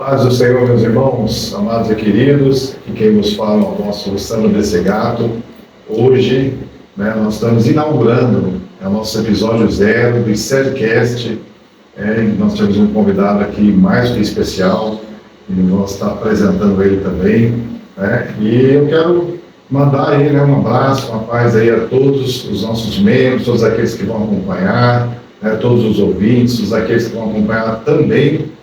Paz do Senhor, meus irmãos, amados e queridos, aqui quem nos fala é o apóstolo Sandro Bessegato. Hoje, nós estamos inaugurando o nosso episódio 0 do SEDcast. Nós temos um convidado aqui mais que especial, e vamos estar apresentando ele também. E eu quero mandar aí um abraço, uma paz aí a todos os nossos membros, todos aqueles que vão acompanhar, todos os ouvintes, todos aqueles que vão acompanhar também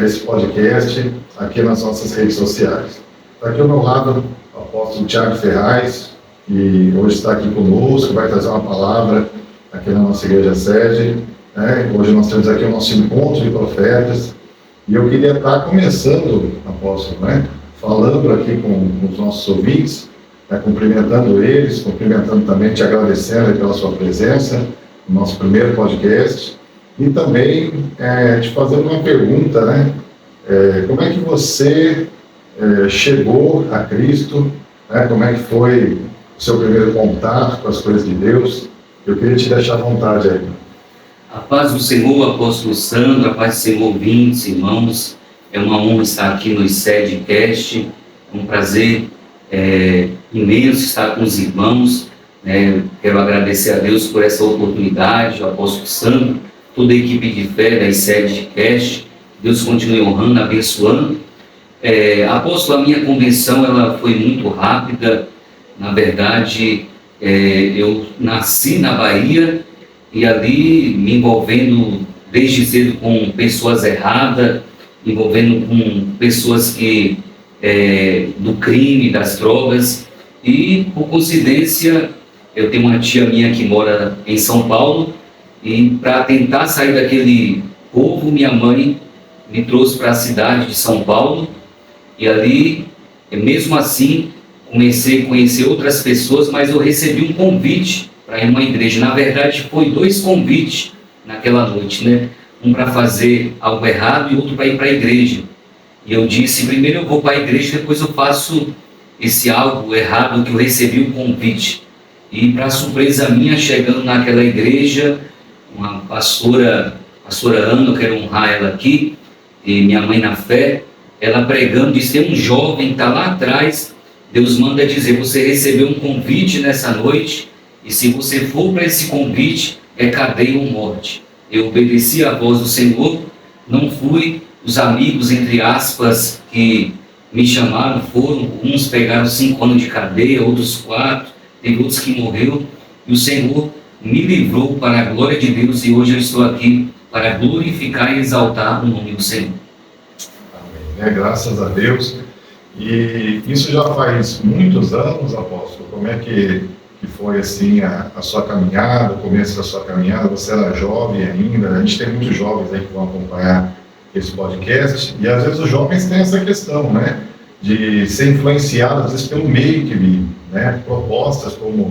esse podcast aqui nas nossas redes sociais. Está aqui ao meu lado o apóstolo Tiago Ferraz, que hoje está aqui conosco, vai trazer uma palavra aqui na nossa igreja sede. Hoje nós temos aqui o nosso encontro de profetas, e eu queria estar começando, apóstolo, falando aqui com os nossos ouvintes, cumprimentando eles, cumprimentando também, te agradecendo pela sua presença no nosso primeiro podcast. E também te fazendo uma pergunta, como é que você chegou a Cristo, como é que foi o seu primeiro contato com as coisas de Deus? Eu queria te deixar à vontade aí. A paz do Senhor, apóstolo Sandro, a paz do Senhor, ouvintes, irmãos. É uma honra estar aqui no SEDcast, é um prazer imenso estar com os irmãos. Quero agradecer a Deus por essa oportunidade, o apóstolo Sandro, toda a equipe de fé da SEDcast. Deus continue honrando, abençoando. Apóstolo, a minha convenção ela foi muito rápida. Na verdade, eu nasci na Bahia e ali me envolvendo desde cedo com pessoas erradas, envolvendo com pessoas que do crime, das drogas, e por coincidência eu tenho uma tia minha que mora em São Paulo. E para tentar sair daquele povo, minha mãe me trouxe para a cidade de São Paulo. E ali, mesmo assim, comecei a conhecer outras pessoas, mas eu recebi um convite para ir a uma igreja. Na verdade, foi 2 convites naquela noite, Um para fazer algo errado e outro para ir para a igreja. E eu disse, primeiro eu vou para a igreja, depois eu faço esse algo errado que eu recebi o convite. E para surpresa minha, chegando naquela igreja, uma pastora Ana, eu quero honrar ela aqui, e minha mãe na fé, ela pregando, disse, tem um jovem que está lá atrás, Deus manda dizer, você recebeu um convite nessa noite, e se você for para esse convite, é cadeia ou morte. Eu obedeci à voz do Senhor, não fui, os amigos, entre aspas, que me chamaram, foram, uns pegaram 5 anos de cadeia, outros 4, teve outros que morreram, e o Senhor me livrou para a glória de Deus, e hoje eu estou aqui para glorificar e exaltar o nome do Senhor. Amém. Graças a Deus. E isso já faz muitos anos, apóstolo. Como é que foi assim a sua caminhada, o começo da sua caminhada? Você era jovem ainda, a gente tem muitos jovens aí que vão acompanhar esse podcast, e às vezes os jovens têm essa questão, de ser influenciados, às vezes, pelo meio que vive, propostas, como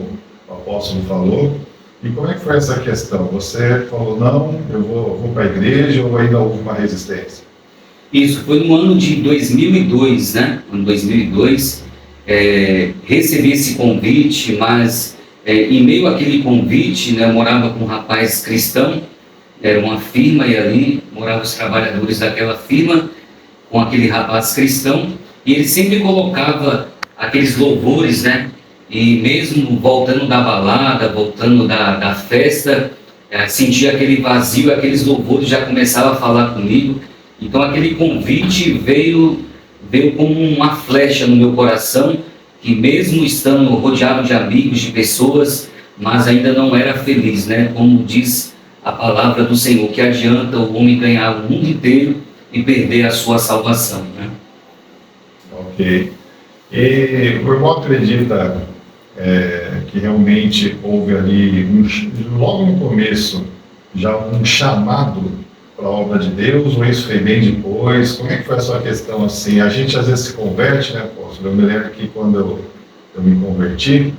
o apóstolo falou. E como é que foi essa questão? Você falou, não, eu vou para a igreja, ou ainda houve uma resistência? Isso, foi no ano de 2002, Ano 2002, recebi esse convite, mas em meio àquele convite, eu morava com um rapaz cristão, era uma firma, e ali moravam os trabalhadores daquela firma, com aquele rapaz cristão, e ele sempre colocava aqueles louvores, E mesmo voltando da balada, voltando da festa, sentia aquele vazio, aqueles louvores já começavam a falar comigo. Então aquele convite veio como uma flecha no meu coração, que mesmo estando rodeado de amigos, de pessoas, mas ainda não era feliz, Como diz a palavra do Senhor, que adianta o homem ganhar o mundo inteiro e perder a sua salvação, Ok. E o irmão acredita que realmente houve ali, logo no começo, já um chamado para a obra de Deus, ou isso foi bem depois? Como é que foi a sua questão assim? A gente às vezes se converte, apóstolo? Eu me lembro que quando eu me converti,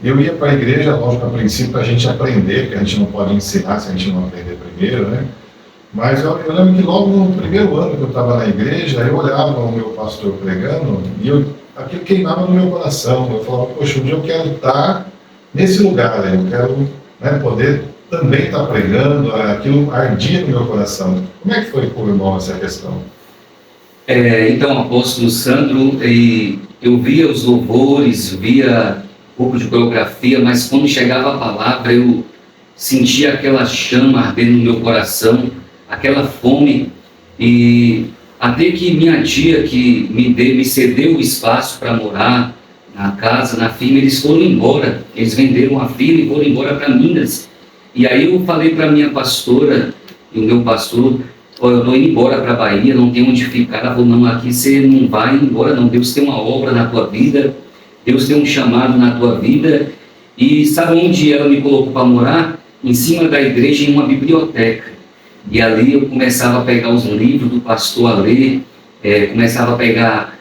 eu ia para a igreja, lógico, a princípio, para a gente aprender, porque a gente não pode ensinar se a gente não aprender primeiro, Mas eu lembro que logo no primeiro ano que eu estava na igreja, eu olhava o meu pastor pregando, e aquilo queimava no meu coração. Eu falava, poxa, um dia eu quero estar nesse lugar, eu quero poder também está pregando, aquilo ardia no meu coração. Como é que foi com o irmão essa questão? Então, apóstolo Sandro, eu via os louvores, via um pouco de coreografia, mas quando chegava a palavra, eu sentia aquela chama ardendo no meu coração, aquela fome, e até que minha tia, que me cedeu o espaço para morar na casa, na firma, eles foram embora, eles venderam a firma e foram embora para Minas. E aí eu falei para minha pastora e o meu pastor: eu estou indo embora para a Bahia, não tem onde ficar. Ela falou: não, aqui você não vai embora não, Deus tem uma obra na tua vida, Deus tem um chamado na tua vida. E sabe onde ela me colocou para morar? Em cima da igreja, em uma biblioteca. E ali eu começava a pegar os livros do pastor a ler, começava a pegar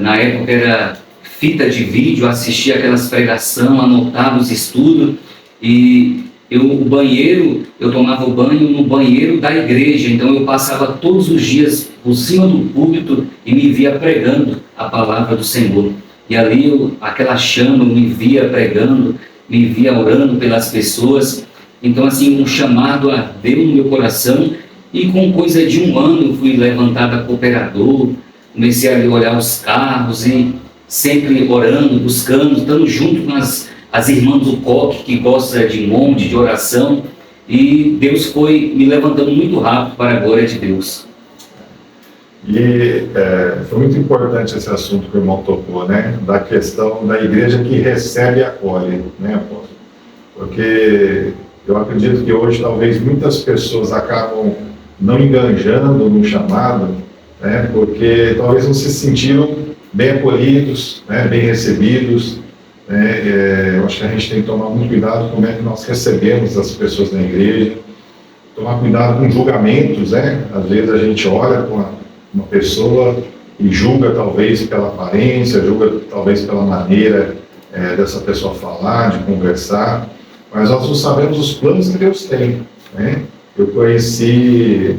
na época era fita de vídeo, assistia aquelas pregações, anotava os estudos. E eu tomava o banho no banheiro da igreja, então eu passava todos os dias por cima do púlpito e me via pregando a palavra do Senhor. E ali aquela chama, eu me via pregando, me via orando pelas pessoas. Então, assim, um chamado ardeu no meu coração, e com coisa de 1 ano eu fui levantado a cooperador, comecei a olhar os carros e sempre orando, buscando, estando junto com as irmãs do coque, que gosta de monte, de oração, e Deus foi me levantando muito rápido para a glória de Deus. E foi muito importante esse assunto que o irmão tocou, né? Da questão da igreja que recebe e acolhe, né, apóstolo? Porque eu acredito que hoje talvez muitas pessoas acabam não enganjando no chamado, né? Porque talvez não se sentiram bem acolhidos, né? Bem recebidos. Eu acho que a gente tem que tomar muito cuidado como é que nós recebemos as pessoas na igreja, tomar cuidado com julgamentos, né? Às vezes a gente olha para uma pessoa e julga talvez pela aparência, julga talvez pela maneira dessa pessoa falar, de conversar, mas nós não sabemos os planos que Deus tem, né? Eu conheci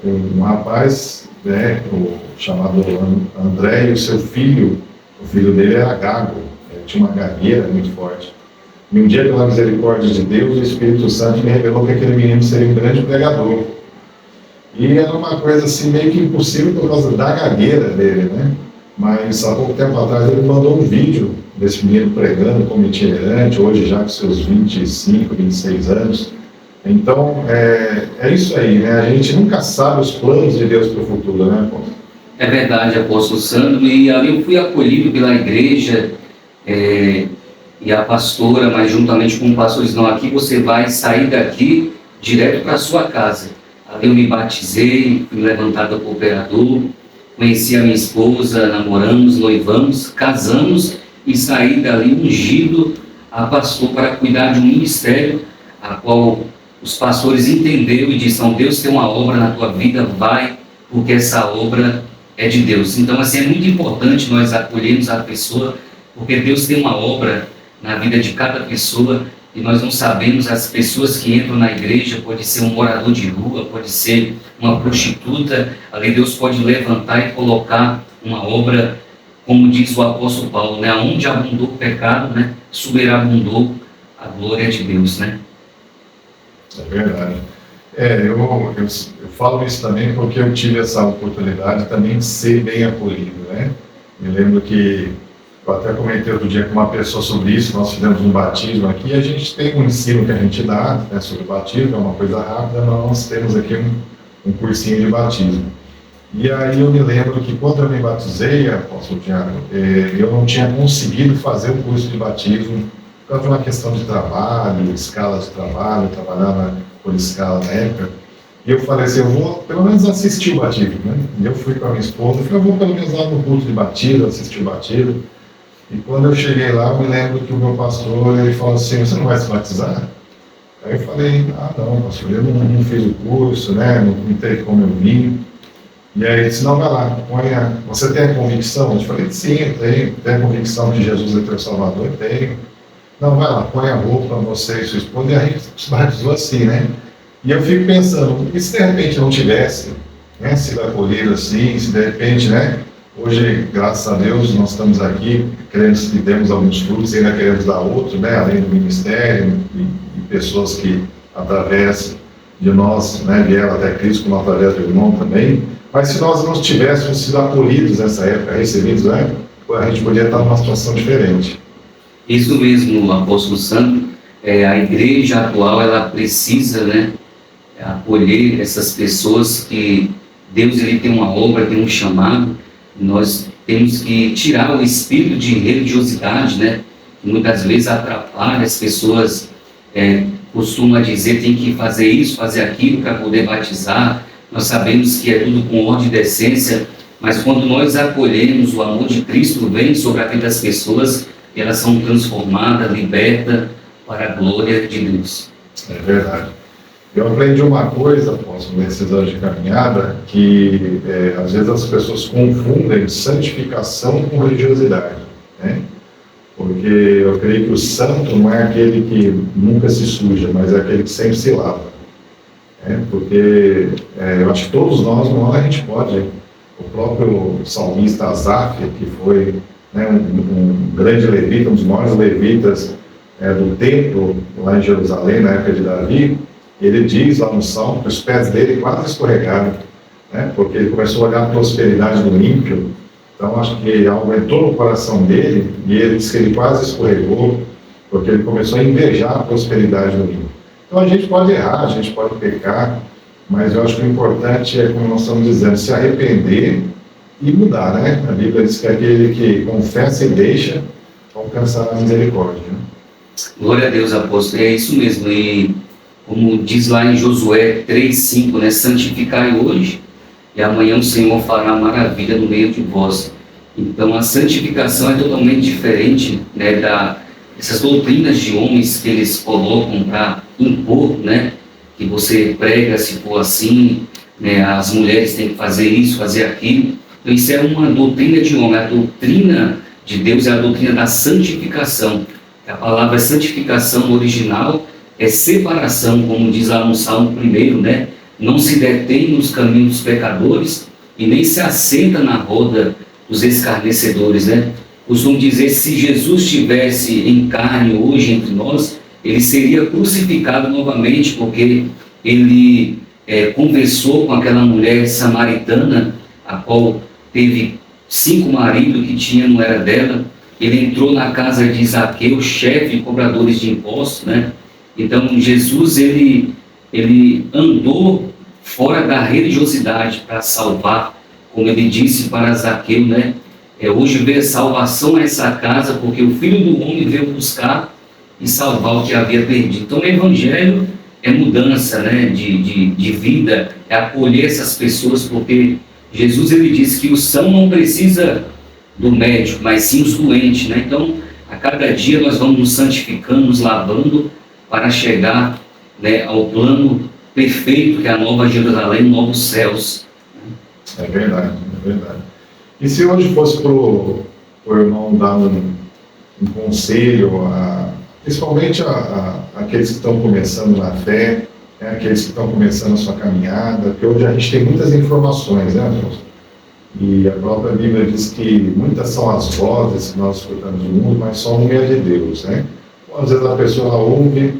um rapaz, né, chamado André, e o seu filho, o filho dele era gago, tinha uma gagueira muito forte. E um dia, pela misericórdia de Deus, o Espírito Santo me revelou que aquele menino seria um grande pregador. E era uma coisa assim meio que impossível por causa da gagueira dele, né? Mas há pouco tempo atrás ele mandou um vídeo desse menino pregando como itinerante, hoje já com seus 25, 26 anos. Então, é isso aí, né? A gente nunca sabe os planos de Deus para o futuro, né, apóstolo? É verdade, apóstolo Sandro, e ali eu fui acolhido pela igreja, e a pastora, mas juntamente com o pastor, disse: não, aqui você vai sair daqui direto para a sua casa. Ali eu me batizei, fui levantado a cooperador, conheci a minha esposa, namoramos, noivamos, casamos e saí dali ungido a pastor para cuidar de um ministério, a qual os pastores entenderam e disseram: Deus tem uma obra na tua vida, vai, porque essa obra é de Deus. Então, assim, é muito importante nós acolhermos a pessoa, porque Deus tem uma obra na vida de cada pessoa, e nós não sabemos. As pessoas que entram na igreja, pode ser um morador de rua, pode ser uma prostituta, ali Deus pode levantar e colocar uma obra, como diz o apóstolo Paulo, né? Onde abundou o pecado, né? Superabundou a glória de Deus, né? É verdade. Eu falo isso também porque eu tive essa oportunidade também de ser bem acolhido, né? Me lembro que eu até comentei outro dia com uma pessoa sobre isso. Nós fizemos um batismo aqui, e a gente tem um ensino que a gente dá, né, sobre o batismo, é uma coisa rápida, mas nós temos aqui um cursinho de batismo. E aí eu me lembro que quando eu me batizei, apóstolo Tiago, eu não tinha conseguido fazer o curso de batismo por causa de uma questão de trabalho, escala de trabalho. Eu trabalhava por escala na época. E eu falei assim: eu vou pelo menos assistir o batismo, né? E eu fui com a minha esposa, eu vou pelo menos lá no culto de batismo, assistir o batismo. E quando eu cheguei lá, eu me lembro que o meu pastor, ele falou assim: você não vai se batizar? Aí eu falei: não, pastor, eu não fiz o curso, né? Não teve como eu vir. E aí ele disse: não, vai lá, você tem a convicção? Eu falei: sim, eu tenho a convicção que Jesus é teu Salvador, eu tenho. Não, vai lá, põe a roupa, você e sua esposa. E aí se batizou assim, né? E eu fico pensando: e se de repente não tivesse, né, sido acolhido assim, se de repente, né? Hoje, graças a Deus, nós estamos aqui, queremos que demos alguns frutos, ainda queremos dar outros, né, além do ministério e pessoas que, através de nós, né, vieram até Cristo, como através do irmão também. Mas se nós não tivéssemos sido acolhidos nessa época, recebidos, né, a gente poderia estar numa situação diferente. Isso mesmo, apóstolo Sandro. A igreja atual, ela precisa, né, acolher essas pessoas que Deus ele tem uma obra, tem um chamado. Nós temos que tirar o espírito de religiosidade, né, que muitas vezes atrapalha as pessoas. Costuma dizer tem que fazer isso, fazer aquilo para poder batizar. Nós sabemos que é tudo com ordem e decência, mas quando nós acolhemos, o amor de Cristo vem sobre a vida das pessoas, e elas são transformadas, libertas para a glória de Deus. É verdade. Eu aprendi uma coisa, apóstolo, nesses anos de caminhada, que às vezes as pessoas confundem santificação com religiosidade, né? Porque eu creio que o santo não é aquele que nunca se suja, mas é aquele que sempre se lava. Porque eu acho que todos nós, uma hora a gente pode. O próprio salmista Asaf, que foi, né, um grande levita, um dos maiores levitas do templo lá em Jerusalém, na época de Davi, ele diz lá no Salmo que os pés dele quase escorregaram, né, porque ele começou a olhar a prosperidade do ímpio. Então acho que algo entrou no coração dele e ele disse que ele quase escorregou, porque ele começou a invejar a prosperidade do ímpio. Então a gente pode errar, a gente pode pecar, mas eu acho que o importante é, como nós estamos dizendo, se arrepender e mudar, né? A Bíblia diz que aquele que confessa e deixa alcançará a misericórdia, né? Glória a Deus, apóstolo, é isso mesmo. E como diz lá em Josué 3:5, né? Santificai hoje e amanhã o Senhor fará maravilha no meio de vós. Então a santificação é totalmente diferente, né, dessas doutrinas de homens que eles colocam para impor, né? Que você prega se for assim, né, as mulheres têm que fazer isso, fazer aquilo. Então isso é uma doutrina de homem. A doutrina de Deus é a doutrina da santificação. A palavra santificação no original é separação, como diz lá no Salmo 1, né? Não se detém nos caminhos dos pecadores e nem se assenta na roda dos escarnecedores, né? Costumo dizer, se Jesus estivesse em carne hoje entre nós, ele seria crucificado novamente, porque ele conversou com aquela mulher samaritana, a qual teve 5 maridos que tinha, não era dela. Ele entrou na casa de Zaqueu, chefe de cobradores de impostos, né? Então Jesus ele andou fora da religiosidade para salvar, como ele disse para Zaqueu, né? Hoje veio salvação a essa casa, porque o Filho do Homem veio buscar e salvar o que havia perdido. Então o Evangelho é mudança, né, de vida, é acolher essas pessoas, porque Jesus ele disse que o são não precisa do médico, mas sim os doentes, né? Então a cada dia nós vamos nos santificando, nos lavando para chegar, né, ao plano perfeito que é a Nova Jerusalém, novos céus. É verdade, é verdade. E se hoje fosse para o irmão dar um conselho, principalmente aqueles que estão começando na fé, né, aqueles que estão começando a sua caminhada, porque hoje a gente tem muitas informações, né, Deus? E a própria Bíblia diz que muitas são as vozes que nós escutamos no mundo, mas só uma é de Deus, né? Então, às vezes a pessoa ouve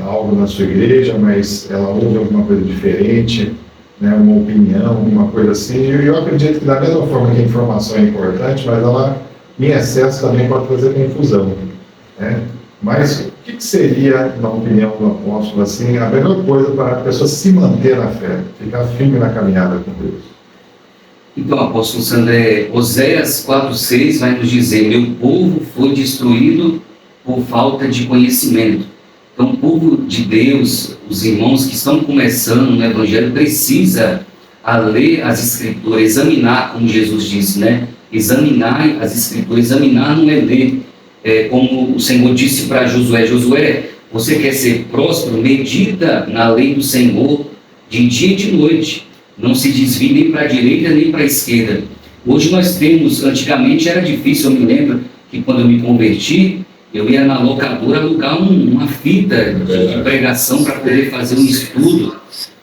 algo na sua igreja, mas ela ouve alguma coisa diferente, né, uma opinião, alguma coisa assim. E eu acredito que da mesma forma que a informação é importante, mas ela, em excesso, também pode trazer confusão, né? Mas o que seria, na opinião do apóstolo, assim, a melhor coisa para a pessoa se manter na fé, ficar firme na caminhada com Deus? Então, apóstolo Sandré, Oséias 4:6 vai nos dizer: meu povo foi destruído por falta de conhecimento. Então, o povo de Deus, os irmãos que estão começando no Evangelho, precisa ler as Escrituras, examinar, como Jesus disse, né? Examinar as Escrituras. Examinar não é ler. Como o Senhor disse para Josué: Josué, você quer ser próspero? Medita na lei do Senhor de dia e de noite. Não se desvie nem para a direita nem para a esquerda. Hoje nós temos, antigamente era difícil, eu me lembro que quando eu me converti, eu ia na locadora alugar uma fita de pregação para poder fazer um estudo.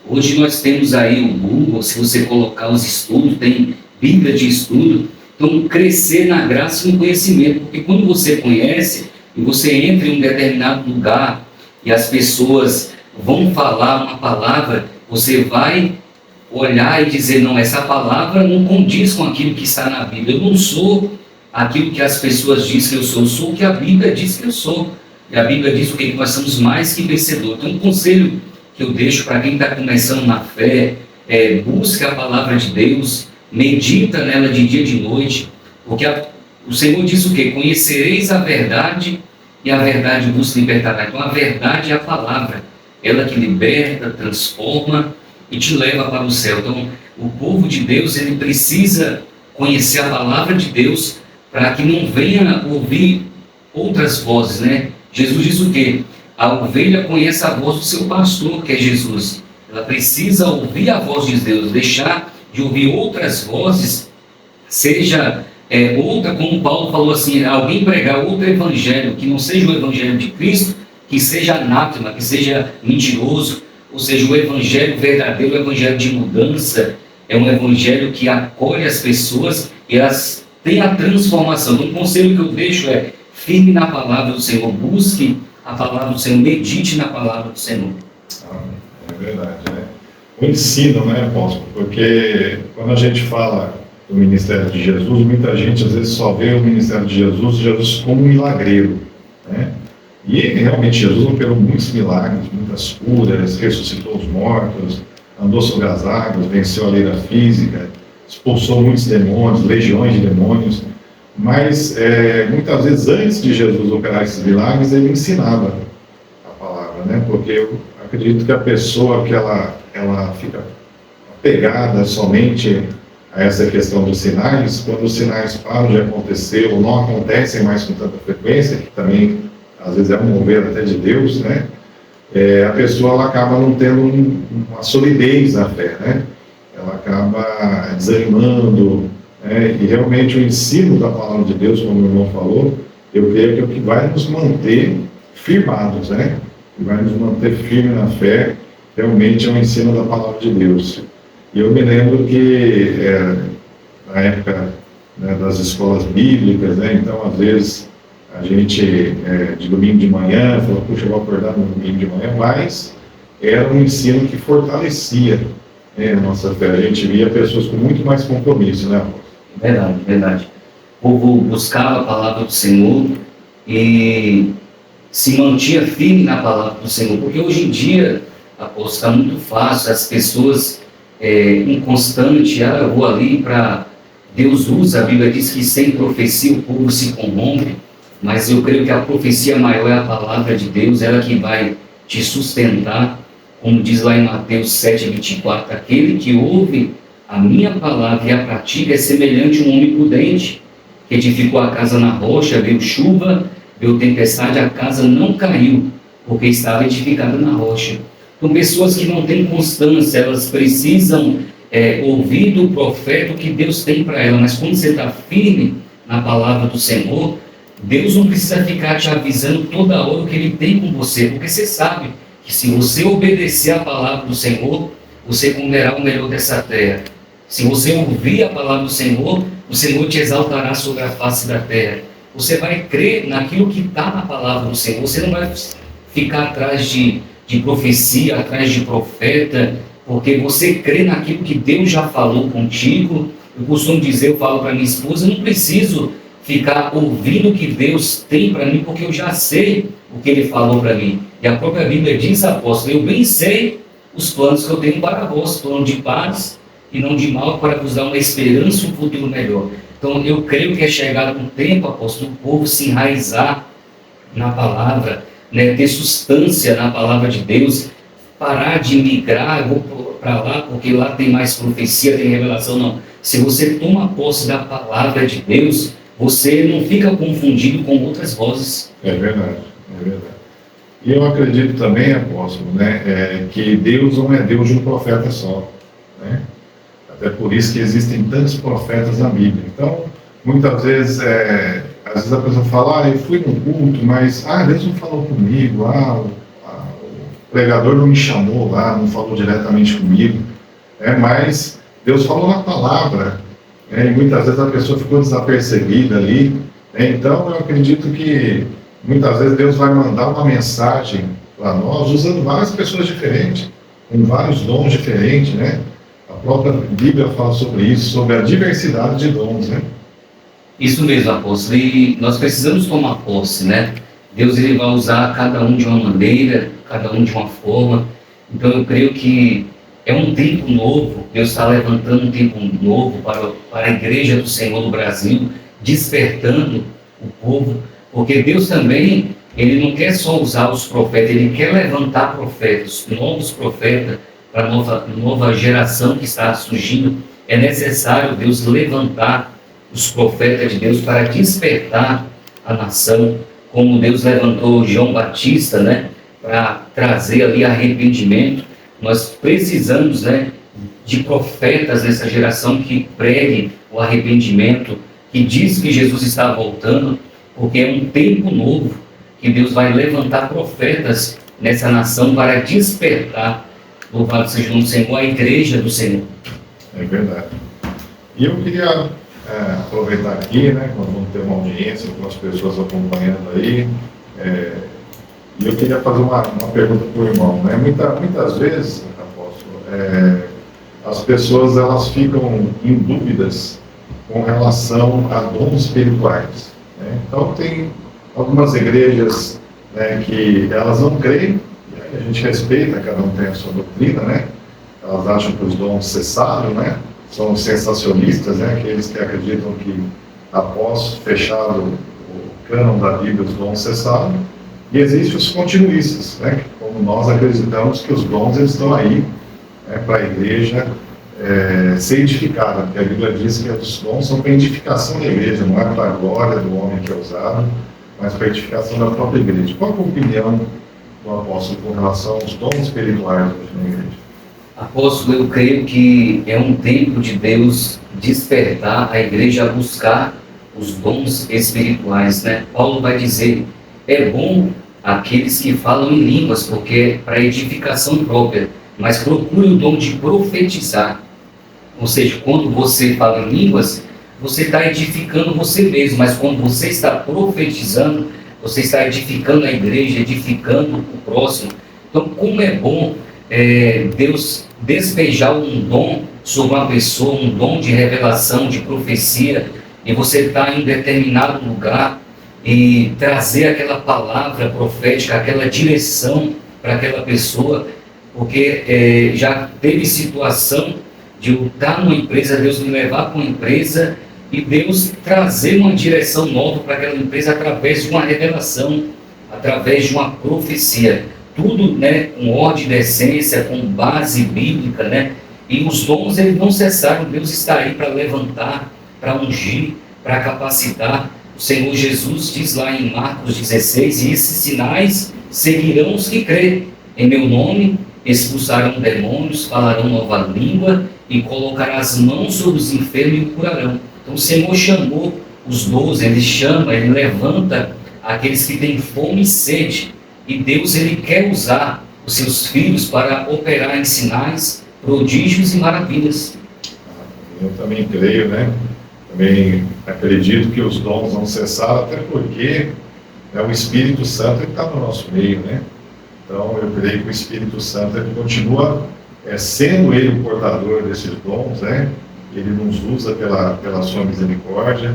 Hoje nós temos aí o Google, se você colocar os estudos, tem Bíblia de estudo. Então, crescer na graça e no conhecimento, porque quando você conhece e você entra em um determinado lugar e as pessoas vão falar uma palavra, você vai olhar e dizer, não, essa palavra não condiz com aquilo que está na Bíblia. Eu não sou aquilo que as pessoas dizem que eu sou o que a Bíblia diz que eu sou. E a Bíblia diz o que nós somos mais que vencedores. Então, um conselho que eu deixo para quem está começando na fé é: busca a palavra de Deus, medita nela de dia e de noite, porque o Senhor diz o quê? Conhecereis a verdade e a verdade vos libertará. Então, a verdade é a palavra, ela que liberta, transforma e te leva para o céu. Então, o povo de Deus, ele precisa conhecer a palavra de Deus para que não venha ouvir outras vozes, né? Jesus diz o quê? A ovelha conhece a voz do seu pastor, que é Jesus. Ela precisa ouvir a voz de Deus, deixar de ouvir outras vozes, seja outra, como Paulo falou assim, alguém pregar outro evangelho, que não seja o evangelho de Cristo, que seja anátema, que seja mentiroso, ou seja, o evangelho verdadeiro, o evangelho de mudança, é um evangelho que acolhe as pessoas e elas têm a transformação. Então, o conselho que eu deixo é: firme na palavra do Senhor, busque a palavra do Senhor, medite na palavra do Senhor. É verdade, né? O ensino, né, apóstolo? Porque quando a gente fala do ministério de Jesus, muita gente às vezes só vê o ministério de Jesus como um milagreiro, né? E realmente Jesus operou muitos milagres, muitas curas, ressuscitou os mortos, andou sobre as águas, venceu a lei da física, expulsou muitos demônios, legiões de demônios. Mas muitas vezes, antes de Jesus operar esses milagres, ele ensinava a palavra, né? Porque eu acredito que a pessoa que ela fica apegada somente a essa questão dos sinais, quando os sinais param de acontecer ou não acontecem mais com tanta frequência, que também às vezes é um mover até de Deus, né? A pessoa ela acaba não tendo uma solidez na fé, né? Ela acaba desanimando, e realmente o ensino da palavra de Deus, como o meu irmão falou, eu creio que é o que vai nos manter firmados, né? Que vai nos manter firmes na fé, realmente é o ensino da palavra de Deus. E eu me lembro que na época, né, das escolas bíblicas, né, então às vezes a gente de domingo de manhã falou, puxa, eu vou acordar no domingo de manhã, mas era um ensino que fortalecia a nossa fé. A gente via pessoas com muito mais compromisso, né, apóstolo? Verdade, verdade. O povo buscava a palavra do Senhor e se mantinha firme na palavra do Senhor, porque hoje em dia, apóstolo, está muito fácil, as pessoas inconstantes, eu vou ali para... Deus usa, a Bíblia diz que sem profecia o povo se corrompe, mas eu creio que a profecia maior é a palavra de Deus, ela que vai te sustentar, como diz lá em Mateus 7:24, aquele que ouve a minha palavra e a pratica é semelhante a um homem prudente, que edificou a casa na rocha, veio chuva, veio tempestade, a casa não caiu, porque estava edificada na rocha. Então, pessoas que não têm constância, elas precisam ouvir do profeta o que Deus tem para ela, mas quando você está firme na palavra do Senhor, Deus não precisa ficar te avisando toda hora o que Ele tem com você, porque você sabe que se você obedecer a palavra do Senhor, você comerá o melhor dessa terra. Se você ouvir a palavra do Senhor, o Senhor te exaltará sobre a face da terra. Você vai crer naquilo que está na palavra do Senhor. Você não vai ficar atrás de profecia, atrás de profeta, porque você crê naquilo que Deus já falou contigo. Eu costumo dizer, eu falo para minha esposa, eu não preciso ficar ouvindo o que Deus tem para mim, porque eu já sei o que Ele falou para mim. E a própria Bíblia diz, apóstolo, eu bem sei os planos que eu tenho para vós, plano de paz e não de mal, para vos dar uma esperança e um futuro melhor. Então, eu creio que é chegado um tempo, apóstolo, o povo se enraizar na palavra, né, ter substância na palavra de Deus, parar de migrar, vou para lá, porque lá tem mais profecia, tem revelação, não. Se você toma posse da palavra de Deus, você não fica confundido com outras vozes. É verdade, é verdade. E eu acredito também, apóstolo, né, que Deus não é Deus de um profeta só, né? Até por isso que existem tantos profetas na Bíblia. Então, muitas vezes, às vezes a pessoa fala, eu fui no culto, mas Deus não falou comigo, o pregador não me chamou lá, não falou diretamente comigo, mas Deus falou na palavra, e muitas vezes a pessoa ficou desapercebida ali, então eu acredito que muitas vezes Deus vai mandar uma mensagem lá para nós, usando várias pessoas diferentes, com vários dons diferentes, né? A própria Bíblia fala sobre isso, sobre a diversidade de dons, né? Isso mesmo, apóstolo. E nós precisamos tomar posse, né? Deus ele vai usar cada um de uma maneira, cada um de uma forma. Então eu creio que é um tempo novo. Deus está levantando um tempo novo para a Igreja do Senhor do Brasil, despertando o povo, porque Deus também, ele não quer só usar os profetas, ele quer levantar profetas, novos profetas, para a nova geração que está surgindo. É necessário Deus levantar os profetas de Deus para despertar a nação, como Deus levantou João Batista, né, para trazer ali arrependimento. Nós precisamos, né, de profetas nessa geração que preguem o arrependimento, que diz que Jesus está voltando, porque é um tempo novo que Deus vai levantar profetas nessa nação para despertar, louvado seja o nome do Senhor, a igreja do Senhor. É verdade. E eu queria aproveitar aqui, né, nós vamos ter uma audiência com as pessoas acompanhando aí, e eu queria fazer uma pergunta para o irmão, né? Muitas vezes, apóstolo, as pessoas elas ficam em dúvidas com relação a dons espirituais, né? Então tem algumas igrejas, né, que elas não creem, e aí a gente respeita, cada um tem a sua doutrina, né? Elas acham que os dons cessaram, né? São sensacionistas, né? Aqueles que acreditam que após fechado o cânon da Bíblia os dons cessaram. E existem os continuistas, né? Como nós acreditamos que os dons eles estão aí, né, para a igreja ser edificada, porque a Bíblia diz que os dons são para a edificação da igreja, não é para a glória do homem que é usado, mas para a edificação da própria igreja. Qual é a opinião do apóstolo com relação aos dons espirituais hoje na igreja? Apóstolo, eu creio que é um tempo de Deus despertar a igreja a buscar os dons espirituais, né? Paulo vai dizer, é bom aqueles que falam em línguas, porque é para edificação própria, mas procure o dom de profetizar. Ou seja, quando você fala em línguas, você está edificando você mesmo, mas quando você está profetizando, você está edificando a igreja, edificando o próximo. Então, como é bom Deus despejar um dom sobre uma pessoa, um dom de revelação, de profecia, e você está em determinado lugar e trazer aquela palavra profética, aquela direção para aquela pessoa, porque já teve situação de eu estar numa empresa, Deus me levar para uma empresa e Deus trazer uma direção nova para aquela empresa através de uma revelação, através de uma profecia. Tudo, né, com ordem, decência, com base bíblica, né? E os dons eles não cessaram. Deus está aí para levantar, para ungir, para capacitar. O Senhor Jesus diz lá em Marcos 16, e esses sinais seguirão os que crêem. Em meu nome expulsarão demônios, falarão nova língua e colocarão as mãos sobre os enfermos e o curarão. Então o Senhor chamou os 12, Ele chama, Ele levanta aqueles que têm fome e sede. E Deus ele quer usar os seus filhos para operar em sinais, prodígios e maravilhas. Eu também creio, né? Também acredito que os dons vão cessar, até porque o Espírito Santo está no nosso meio, né? Então eu creio que o Espírito Santo ele continua sendo ele o portador desses dons, né? Ele nos usa pela sua misericórdia,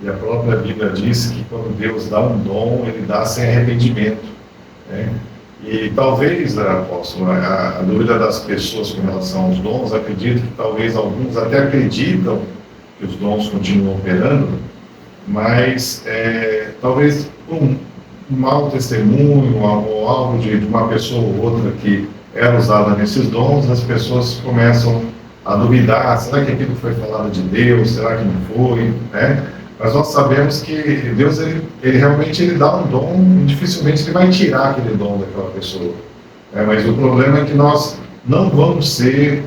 e a própria Bíblia diz que quando Deus dá um dom, ele dá sem arrependimento. E talvez, apóstolo, a dúvida das pessoas com relação aos dons, acredito que talvez alguns até acreditam que os dons continuam operando, mas talvez um mau testemunho ou algo de uma pessoa ou outra que era usada nesses dons, as pessoas começam a duvidar, será que aquilo foi falado de Deus, será que não foi, né? Mas nós sabemos que Deus, ele realmente ele dá um dom, dificilmente ele vai tirar aquele dom daquela pessoa. Mas o problema é que nós não vamos ser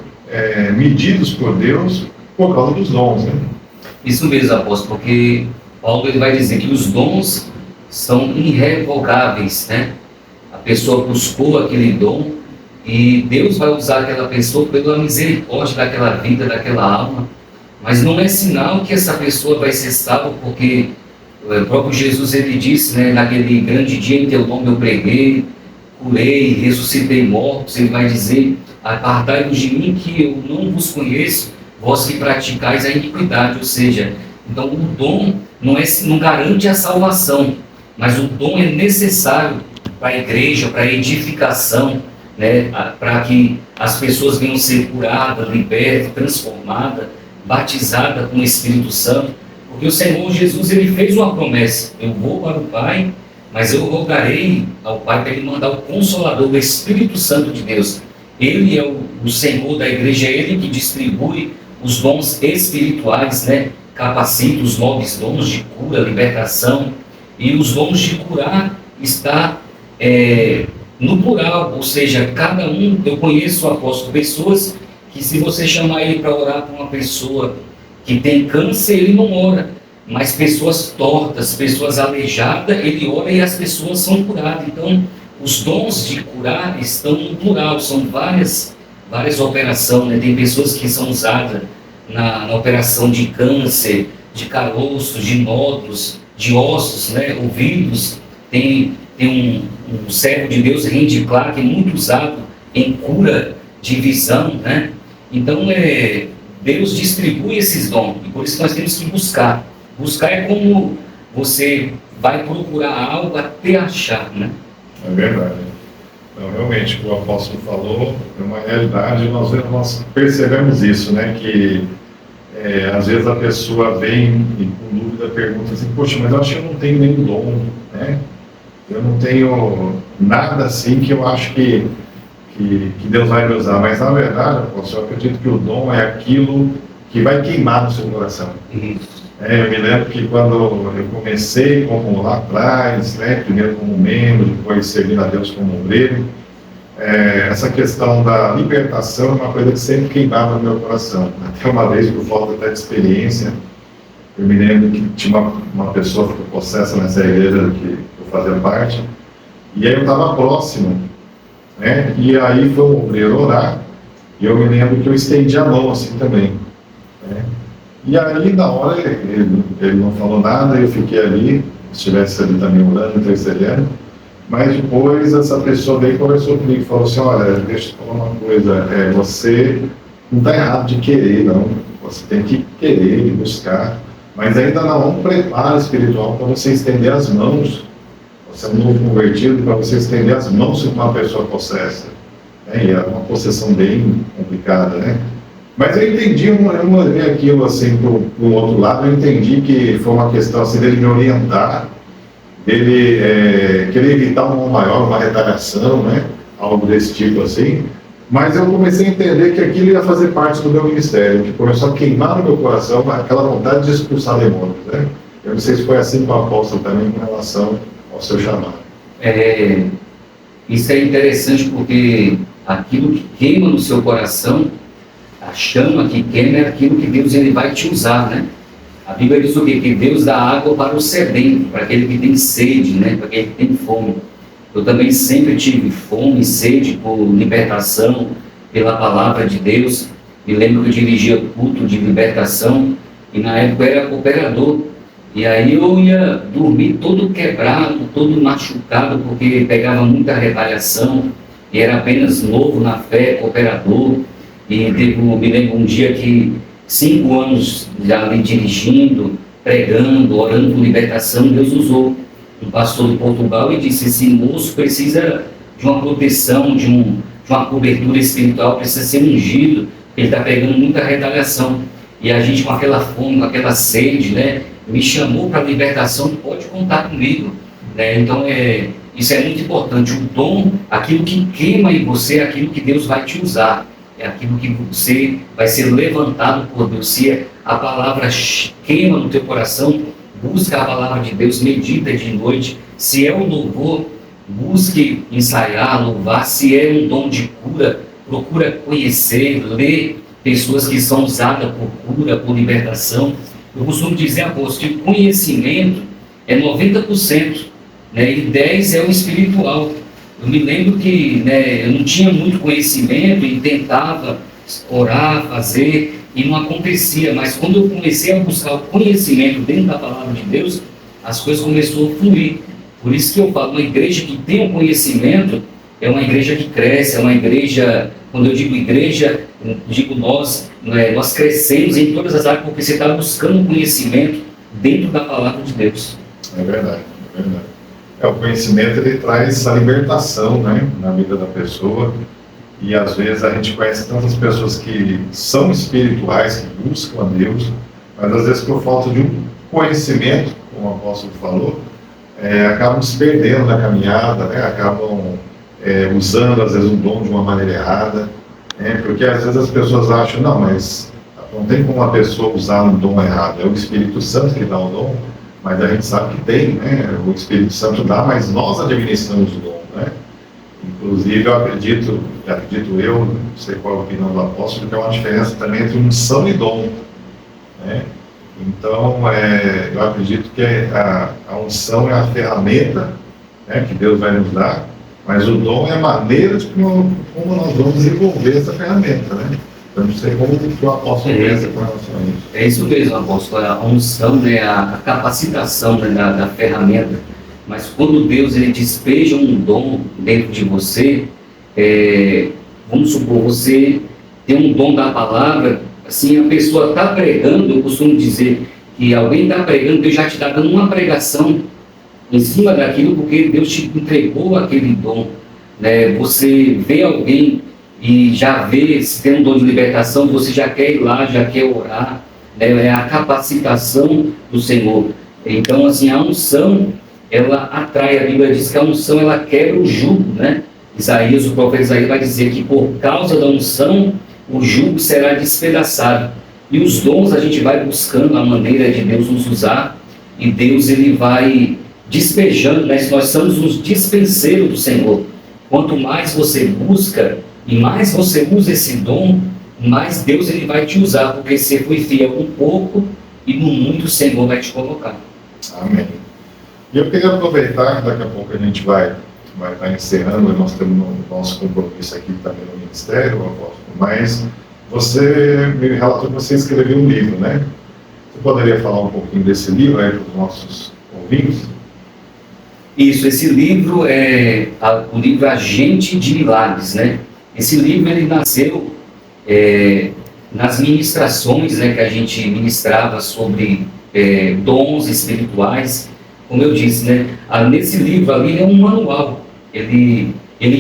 medidos por Deus por causa dos dons, né? Isso mesmo, apóstolo, porque Paulo ele vai dizer que os dons são irrevogáveis, né? A pessoa buscou aquele dom e Deus vai usar aquela pessoa pela misericórdia daquela vida, daquela alma. Mas não é sinal que essa pessoa vai ser salva, porque o próprio Jesus ele disse, né, naquele grande dia em teu nome eu preguei, curei, ressuscitei mortos, ele vai dizer: apartai-vos de mim, que eu não vos conheço, vós que praticais a iniquidade. Ou seja, então o dom não garante a salvação, mas o dom é necessário para a igreja, para a edificação, né, para que as pessoas venham ser curadas, libertas, transformadas, batizadas com o Espírito Santo. Porque o Senhor Jesus, ele fez uma promessa: eu vou para o Pai, mas eu rogarei ao Pai para ele mandar o Consolador, o Espírito Santo de Deus. Ele é o Senhor da igreja, é ele que distribui os dons espirituais, né? Capacita os novos dons de cura, libertação. E os dons de curar está no plural, ou seja, cada um. Eu conheço, apóstolo, pessoas que, se você chamar ele para orar para uma pessoa que tem câncer, ele não ora. Mas pessoas tortas, pessoas aleijadas, ele ora e as pessoas são curadas. Então, os dons de curar estão no plural, são várias operações, né? Tem pessoas que são usadas na operação de câncer, de caroços, de nódulos, de ossos, né? Ouvidos. Tem um servo de Deus, Randy Clark, que é muito usado em cura de visão, né? Então, Deus distribui esses dons, e por isso nós temos que buscar. Buscar é como você vai procurar algo até achar, né? É verdade. Então, realmente, o que o apóstolo falou é uma realidade. Nós percebemos isso, né? Que às vezes a pessoa vem e com dúvida pergunta assim: poxa, mas eu acho que eu não tenho nenhum dom, né? Eu não tenho nada assim que eu acho que Deus vai me usar. Mas na verdade, apóstolo, eu acredito que o dom é aquilo que vai queimar no seu coração. Eu me lembro que quando eu comecei como lá atrás, né, primeiro como membro, depois servindo a Deus como obreiro, essa questão da libertação é uma coisa que sempre queimava no meu coração. Até uma vez, por falta até de experiência, eu me lembro que tinha uma pessoa que foi possessa nessa igreja que eu fazia parte, e aí eu estava próximo, né, e aí foi um obreiro orar, e eu me lembro que eu estendi a mão assim também, né. E aí, na hora, ele não falou nada, eu fiquei ali, estivesse ali também orando, intercedendo, mas depois essa pessoa veio e conversou comigo e falou assim: olha, deixa eu te falar uma coisa, você não está errado de querer, não, você tem que querer e buscar, mas ainda não há um preparo espiritual para você estender as mãos, você é um novo convertido, para você estender as mãos sobre uma pessoa possessa, e é uma possessão bem complicada, né? Mas eu entendi, eu levei aquilo assim para o outro lado, eu entendi que foi uma questão assim dele me orientar, dele querer evitar um mal maior, uma retaliação, né? Algo desse tipo assim. Mas eu comecei a entender que aquilo ia fazer parte do meu ministério, que começou a queimar no meu coração aquela vontade de expulsar demônios, né? Eu não sei se foi assim com o apóstolo também com relação ao seu chamado. Isso é interessante porque aquilo que queima no seu coração, a chama que queima, é aquilo que Deus ele vai te usar, né? A Bíblia diz o quê? Que Deus dá água para o sedento, para aquele que tem sede, né? Para aquele que tem fome. Eu também sempre tive fome e sede por libertação, pela palavra de Deus. Me lembro que eu dirigia culto de libertação e na época eu era cooperador. E aí eu ia dormir todo quebrado, todo machucado, porque pegava muita retaliação e era apenas novo na fé, cooperador. E me lembro um dia que 5 anos já ali dirigindo, pregando, orando por libertação, Deus usou um pastor de Portugal e disse: esse moço precisa de uma proteção, de uma cobertura espiritual, precisa ser ungido, ele está pegando muita retaliação. E a gente com aquela fome, com aquela sede, né, me chamou para a libertação, pode contar comigo, né? Então isso é muito importante. O dom, aquilo que queima em você, é aquilo que Deus vai te usar. É aquilo que você vai ser levantado por Deus. Se a palavra queima no teu coração, busca a palavra de Deus, medita de noite. Se é um louvor, busque ensaiar, louvar. Se é um dom de cura, procura conhecer, ler pessoas que são usadas por cura, por libertação. Eu costumo dizer, apóstolo, que o conhecimento é 90%, né, e 10% é o espiritual. Eu me lembro que, né, eu não tinha muito conhecimento e tentava orar, fazer, e não acontecia. Mas quando eu comecei a buscar o conhecimento dentro da palavra de Deus, as coisas começaram a fluir. Por isso que eu falo, uma igreja que tem o conhecimento, é uma igreja que cresce, é uma igreja, quando eu digo igreja, eu digo nós, nós crescemos em todas as áreas porque você está buscando conhecimento dentro da palavra de Deus. É verdade, é verdade. O conhecimento, ele traz a libertação, né, na vida da pessoa, e às vezes a gente conhece tantas pessoas que são espirituais, que buscam a Deus, mas às vezes por falta de um conhecimento, como o apóstolo falou, acabam se perdendo na caminhada, né, acabam usando às vezes um dom de uma maneira errada, porque às vezes as pessoas acham, não, mas não tem como uma pessoa usar um dom errado, é o Espírito Santo que dá o dom, mas a gente sabe que tem, né? O Espírito Santo dá, mas nós administramos o dom, né? Inclusive, eu acredito eu, não sei qual é a opinião do apóstolo, que é uma diferença também entre unção e dom, né? Então, eu acredito que a unção é a ferramenta, né, que Deus vai nos dar, mas o dom é a maneira de como nós vamos desenvolver essa ferramenta, né? Eu não sei como o apóstolo pensa com relação a isso. É isso mesmo, apóstolo. A unção, né, a capacitação, né, da ferramenta. Mas quando Deus ele despeja um dom dentro de você, vamos supor, você tem um dom da palavra, assim, a pessoa está pregando, eu costumo dizer que alguém está pregando, Deus já te está dando uma pregação em cima daquilo, porque Deus te entregou aquele dom. Né? Você vê alguém e já vê, se tem um dom de libertação, você já quer ir lá, já quer orar, né? É a capacitação do Senhor. Então, assim, a unção, ela atrai, a Bíblia diz que a unção, ela quebra o jugo, né? Isaías, o profeta Isaías vai dizer que por causa da unção, o jugo será despedaçado. E os dons a gente vai buscando a maneira de Deus nos usar, e Deus ele vai despejando, né? Nós somos os dispenseiros do Senhor. Quanto mais você busca, e mais você usa esse dom, mais Deus ele vai te usar, porque você foi fiel um pouco e no muito o Senhor vai te colocar. Amém. E eu queria aproveitar, daqui a pouco a gente vai estar encerrando, nós temos o nosso compromisso aqui também no ministério, mas você me relatou que você escreveu um livro, né? Você poderia falar um pouquinho desse livro aí para os nossos ouvintes? Isso, esse livro é o livro Agente de Milagres, né? Esse livro ele nasceu nas ministrações, né, que a gente ministrava sobre dons espirituais. Como eu disse, né, nesse livro ali é um manual. Ele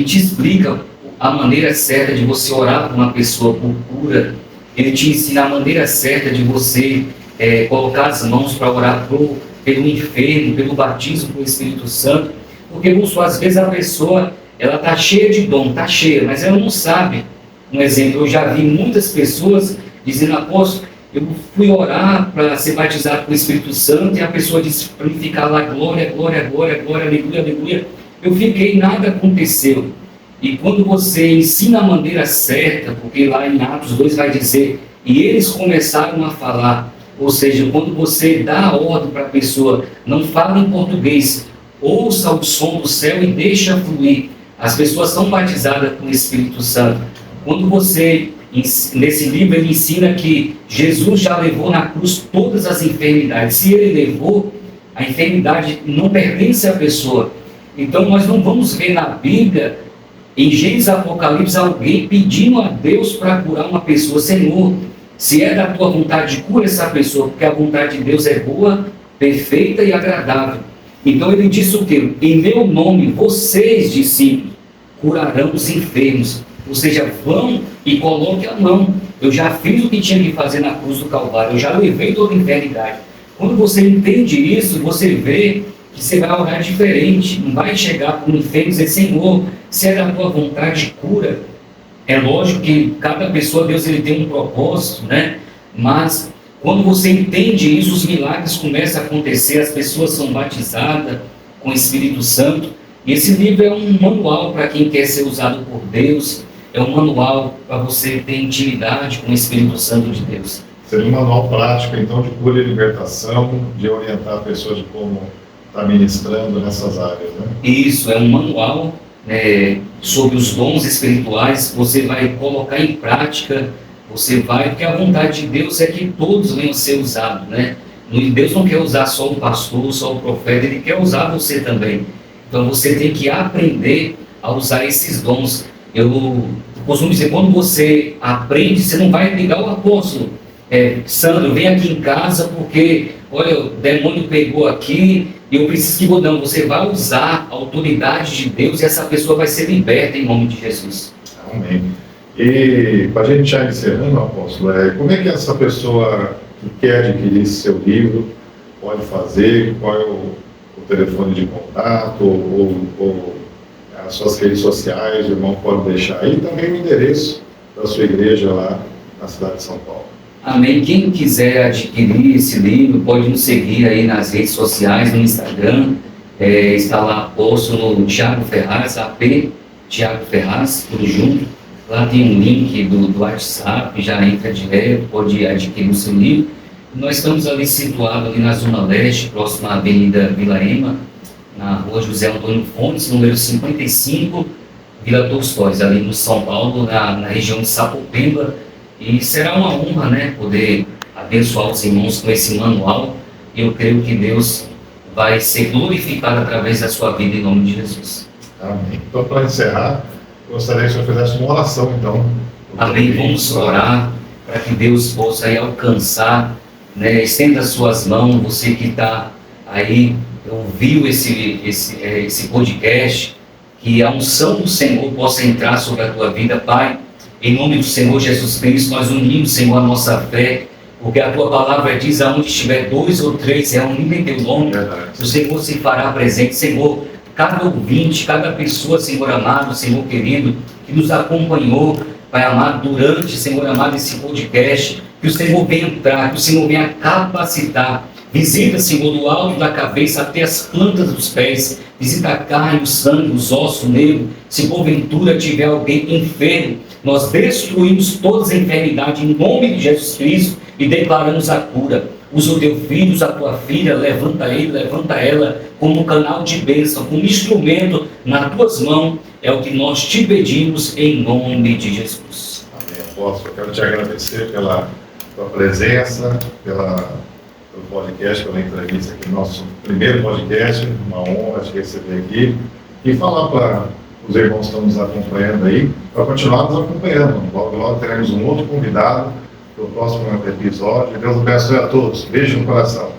te explica a maneira certa de você orar por uma pessoa por cura. Ele te ensina a maneira certa de você colocar as mãos para orar pelo enfermo, pelo batismo com o Espírito Santo. Porque às vezes a pessoa ela está cheia de dom, está cheia, mas ela não sabe. Um exemplo, eu já vi muitas pessoas dizendo, apóstolo, eu fui orar para ser batizado com o Espírito Santo, e a pessoa disse para mim ficar lá, glória, glória, glória, glória, aleluia, aleluia. Eu fiquei, nada aconteceu. E quando você ensina a maneira certa, porque lá em Atos 2 vai dizer, e eles começaram a falar, ou seja, quando você dá a ordem para a pessoa, não fala em português, ouça o som do céu e deixa fluir. As pessoas são batizadas com o Espírito Santo. Quando você, nesse livro, ele ensina que Jesus já levou na cruz todas as enfermidades. Se ele levou, a enfermidade não pertence à pessoa. Então nós não vamos ver na Bíblia, em Gênesis e Apocalipse, alguém pedindo a Deus para curar uma pessoa. Senhor, se é da tua vontade, cura essa pessoa, porque a vontade de Deus é boa, perfeita e agradável. Então ele disse o quê? Em meu nome, vocês, discípulos, curarão os enfermos. Ou seja, vão e coloquem a mão. Eu já fiz o que tinha que fazer na cruz do Calvário, eu já levei toda a enfermidade. Quando você entende isso, você vê que você vai orar diferente. Não vai chegar para um enfermo e dizer, Senhor, se é da tua vontade, cura. É lógico que cada pessoa, Deus ele tem um propósito, né? Mas quando você entende isso, os milagres começam a acontecer, as pessoas são batizadas com o Espírito Santo. E esse livro é um manual para quem quer ser usado por Deus, é um manual para você ter intimidade com o Espírito Santo de Deus. Seria um manual prático, então, de cura e libertação, de orientar a pessoa de como está ministrando nessas áreas, né? Isso, é um manual sobre os dons espirituais, você vai colocar em prática. Você vai, porque a vontade de Deus é que todos venham a ser usados, né? Deus não quer usar só o pastor, só o profeta, Ele quer usar você também. Então você tem que aprender a usar esses dons. Eu costumo dizer, quando você aprende, você não vai ligar o apóstolo. Sandro, vem aqui em casa porque, olha, o demônio pegou aqui e eu preciso que não. Você vai usar a autoridade de Deus e essa pessoa vai ser liberta em nome de Jesus. Amém. E para a gente já encerrando, apóstolo, como é que essa pessoa que quer adquirir esse seu livro pode fazer? Qual é o telefone de contato ou as suas redes sociais? O irmão pode deixar aí também o endereço da sua igreja lá na cidade de São Paulo. Amém. Quem quiser adquirir esse livro pode nos seguir aí nas redes sociais, no Instagram. Está lá apóstolo Thiago Ferraz, AP Thiago Ferraz, tudo junto. Lá tem um link do WhatsApp, já entra direto, pode adquirir o seu livro. Nós estamos ali situados ali na Zona Leste, próximo à Avenida Vila Ema, na rua José Antônio Fontes, número 55, Vila Tolstóis, ali no São Paulo, na região de Sapopemba. E será uma honra, né, poder abençoar os irmãos com esse manual. E eu creio que Deus vai ser glorificado através da sua vida, em nome de Jesus. Amém. Então, para encerrar, gostaria que o senhor fizesse uma oração, então. Amém. Vamos orar para que Deus possa aí alcançar, né? Estenda as suas mãos, você que está aí, ouviu esse podcast, que a unção do Senhor possa entrar sobre a tua vida, Pai. Em nome do Senhor Jesus Cristo, nós unimos, Senhor, a nossa fé, porque a tua palavra diz: aonde estiver 2 ou 3 reunidos em teu nome, o Senhor se fará presente. Senhor, cada ouvinte, cada pessoa, Senhor amado, Senhor querido, que nos acompanhou, Pai amado, durante, Senhor amado, esse podcast, que o Senhor venha entrar, que o Senhor venha capacitar. Visita, Senhor, do alto da cabeça até as plantas dos pés. Visita a carne, o sangue, os ossos, o nervo. Se porventura tiver alguém enfermo, nós destruímos todas as enfermidades em nome de Jesus Cristo e declaramos a cura. Usa o teu filho, usa a tua filha, levanta ele, levanta ela como um canal de bênção, como instrumento nas tuas mãos. É o que nós te pedimos em nome de Jesus. Amém, apóstolo. Eu quero te agradecer pela tua presença, pelo podcast, pela entrevista aqui, nosso primeiro podcast. Uma honra te receber aqui e falar para os irmãos que estão nos acompanhando aí, para continuar nos acompanhando. Logo teremos um outro convidado para o próximo episódio. Deus abençoe a todos. Beijo no coração.